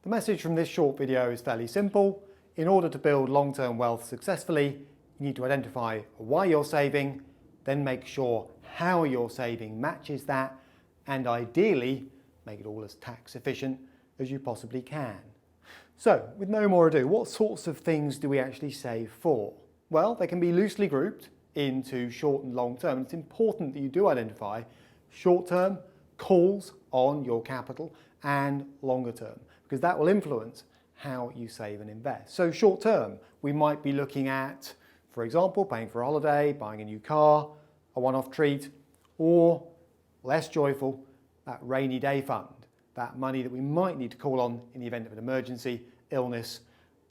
The message from this short video is fairly simple. In order to build long-term wealth successfully, you need to identify why you're saving, then make sure how you're saving matches that, and ideally make it all as tax efficient as you possibly can. So, with no more ado, what sorts of things do we actually save for? Well, they can be loosely grouped into short and long term. It's important that you do identify short term calls on your capital and longer term, because that will influence how you save and invest. So short term, we might be looking at, for example, paying for a holiday, buying a new car, a one-off treat, or less joyful, that rainy day fund, that money that we might need to call on in the event of an emergency, illness,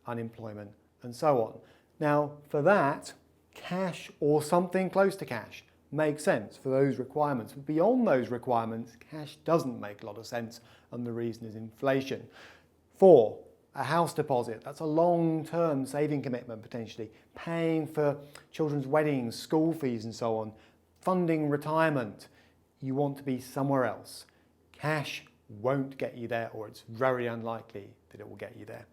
unemployment, and so on. Now, for that, cash or something close to cash makes sense for those requirements. But beyond those requirements, cash doesn't make a lot of sense, and the reason is inflation. 4, a house deposit. That's a long-term saving commitment potentially. Paying for children's weddings, school fees and so on. Funding retirement. You want to be somewhere else. Cash won't get you there, or it's very unlikely that it will get you there.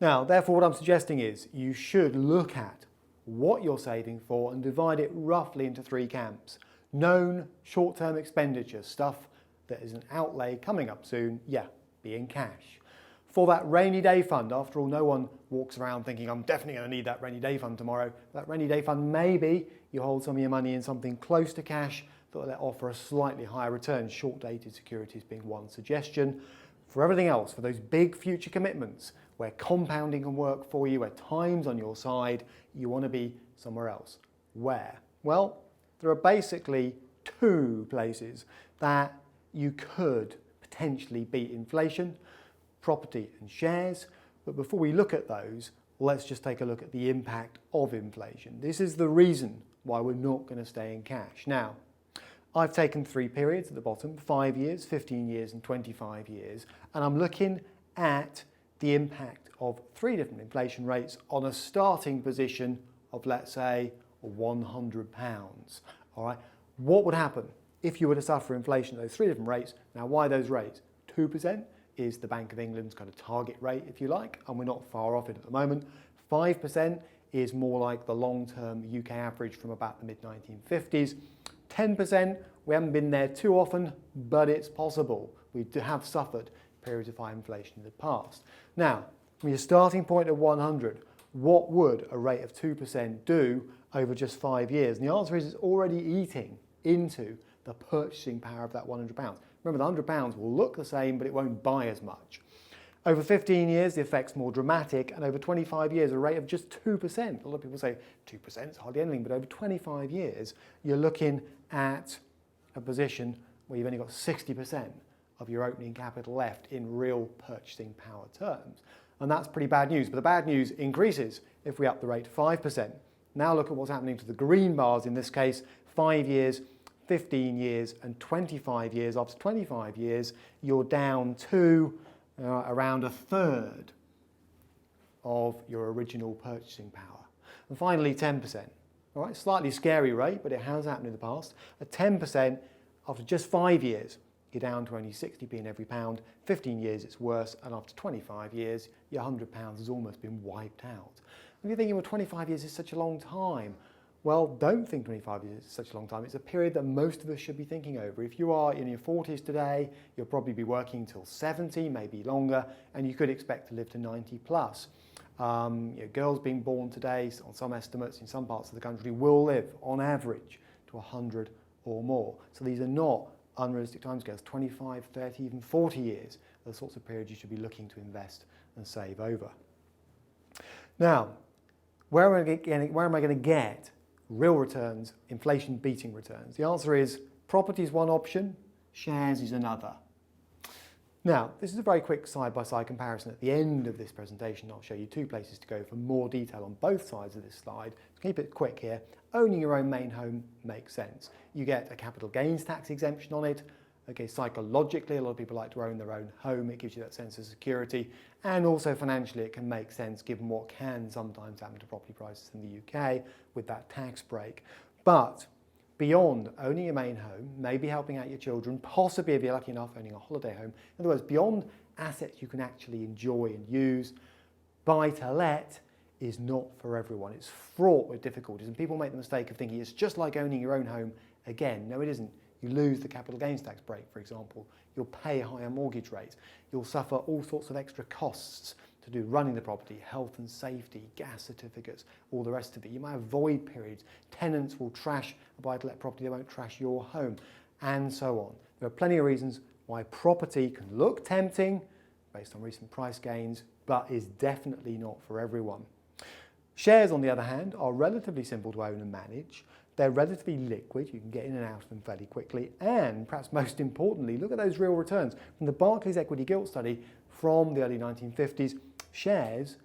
Now, therefore, what I'm suggesting is you should look at what you're saving for and divide it roughly into 3 camps. Known short-term expenditure, stuff that is an outlay coming up soon, be in cash. For that rainy day fund, after all, no one walks around thinking, I'm definitely going to need that rainy day fund tomorrow. That rainy day fund, maybe you hold some of your money in something close to cash that will offer a slightly higher return, short-dated securities being one suggestion. For everything else, for those big future commitments, where compounding can work for you, where time's on your side, you want to be somewhere else. Where? Well, there are basically 2 places that you could potentially beat inflation: property and shares. But before we look at those, let's just take a look at the impact of inflation. This is the reason why we're not going to stay in cash. Now, I've taken 3 periods at the bottom: 5 years, 15 years and 25 years, and I'm looking at the impact of 3 different inflation rates on a starting position of, let's say, £100. All right, what would happen if you were to suffer inflation at those 3 different rates? Now, why those rates? 2% is the Bank of England's kind of target rate, if you like, and we're not far off it at the moment. 5% is more like the long-term UK average from about the mid-1950s. 10%, we haven't been there too often, but it's possible. We have suffered periods of high inflation in the past. Now, from your starting point of 100, what would a rate of 2% do over just 5 years? And the answer is it's already eating into the purchasing power of that £100. Remember, the £100 will look the same, but it won't buy as much. Over 15 years, the effect's more dramatic, and over 25 years, a rate of just 2%. A lot of people say 2% is hardly anything, but over 25 years, you're looking at a position where you've only got 60% of your opening capital left in real purchasing power terms. And that's pretty bad news, but the bad news increases if we up the rate to 5%. Now look at what's happening to the green bars in this case: 5 years, 15 years and 25 years. After 25 years, you're down to around 1/3 of your original purchasing power. And finally, 10%. All right, slightly scary rate, but it has happened in the past. At 10%, after just 5 years, you're down to only 60p in every pound. 15 years, it's worse, and after 25 years, your £100 has almost been wiped out. If you're thinking, well, 25 years is such a long time, well, don't think 25 years is such a long time. It's a period that most of us should be thinking over. If you are in your 40s today, you'll probably be working till 70, maybe longer, and you could expect to live to 90 plus. Girls being born today, on some estimates in some parts of the country, will live on average to 100 or more. So these are not unrealistic timescales. 25, 30, even 40 years are the sorts of periods you should be looking to invest and save over. Now, where am I going to get real returns, inflation beating returns? The answer is property is one option, shares is another. Now, this is a very quick side-by-side comparison. At the end of this presentation, I'll show you 2 places to go for more detail on both sides of this slide. To keep it quick here, owning your own main home makes sense. You get a capital gains tax exemption on it. Okay, psychologically, a lot of people like to own their own home. It gives you that sense of security. And also financially, it can make sense given what can sometimes happen to property prices in the UK with that tax break. But beyond owning your main home, maybe helping out your children, possibly if you're lucky enough owning a holiday home. In other words, beyond assets you can actually enjoy and use, buy to let is not for everyone. It's fraught with difficulties, and people make the mistake of thinking it's just like owning your own home again. No, it isn't. You lose the capital gains tax break, for example. You'll pay higher mortgage rates. You'll suffer all sorts of extra costs to do running the property, health and safety, gas certificates, all the rest of it. You might have void periods. Tenants will trash a buy-to-let property, they won't trash your home, and so on. There are plenty of reasons why property can look tempting based on recent price gains, but is definitely not for everyone. Shares, on the other hand, are relatively simple to own and manage. They're relatively liquid, you can get in and out of them fairly quickly, and perhaps most importantly, look at those real returns. From the Barclays Equity Gilt study from the early 1950s, shares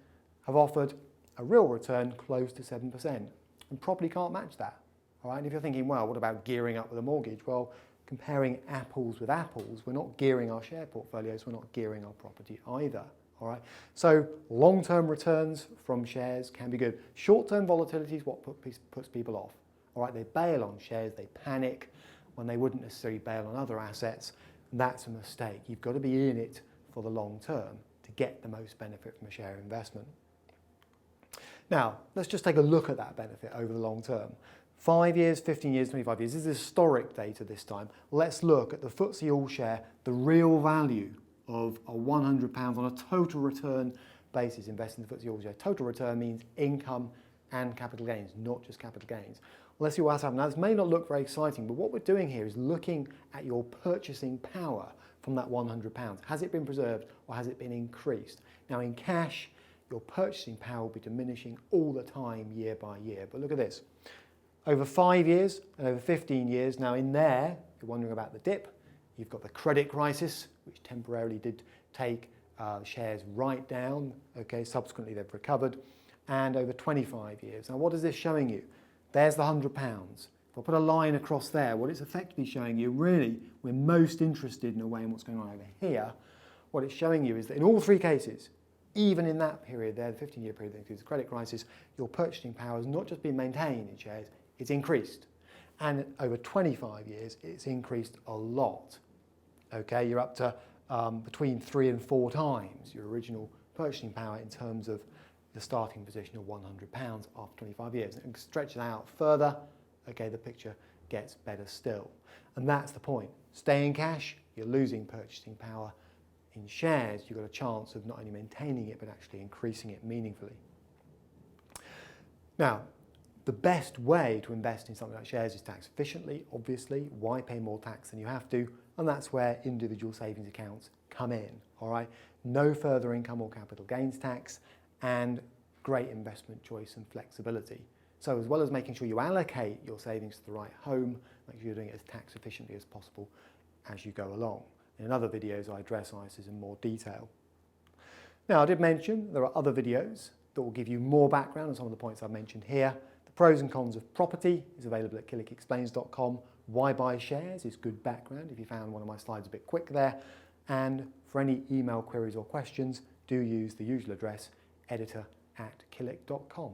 have offered a real return close to 7%, and property can't match that. All right? And if you're thinking, well, what about gearing up with a mortgage? Well, comparing apples with apples, we're not gearing our share portfolios, we're not gearing our property either. All right? So long-term returns from shares can be good. Short-term volatility is what puts people off. All right? They bail on shares, they panic when they wouldn't necessarily bail on other assets, and that's a mistake. You've got to be in it for the long term to get the most benefit from a share investment. Now, let's just take a look at that benefit over the long term. 5 years, 15 years, 25 years. This is historic data this time. Let's look at the FTSE All Share, the real value of £100 on a total return basis invested in the FTSE All Share. Total return means income and capital gains, not just capital gains. Let's see what else happens. Now, this may not look very exciting, but what we're doing here is looking at your purchasing power from that £100. Has it been preserved or has it been increased? Now, in cash, your purchasing power will be diminishing all the time, year by year. But look at this. Over 5 years and over 15 years, now in there, if you're wondering about the dip, you've got the credit crisis, which temporarily did take shares right down. Okay, subsequently they've recovered, and over 25 years. Now, what is this showing you? There's the £100. If I put a line across there, what it's effectively showing you, really, we're most interested in a way in what's going on over here. What it's showing you is that in all three cases, even in that period there, the 15-year period that includes the credit crisis, your purchasing power has not just been maintained in shares, it's increased. And over 25 years, it's increased a lot. Okay, you're up to between 3 and 4 times your original purchasing power in terms of the starting position of £100 after 25 years. And stretch it out further, okay, the picture gets better still. And that's the point. Stay in cash, you're losing purchasing power. In shares, you've got a chance of not only maintaining it, but actually increasing it meaningfully. Now, the best way to invest in something like shares is tax efficiently, obviously. Why pay more tax than you have to? And that's where individual savings accounts come in, all right? No further income or capital gains tax, and great investment choice and flexibility. So as well as making sure you allocate your savings to the right home, make sure you're doing it as tax efficiently as possible as you go along. In other videos, I address ISAs in more detail. Now, I did mention there are other videos that will give you more background on some of the points I've mentioned here. The pros and cons of property is available at killickexplains.com. Why buy shares is good background if you found one of my slides a bit quick there. And for any email queries or questions, do use the usual address, editor@killick.com.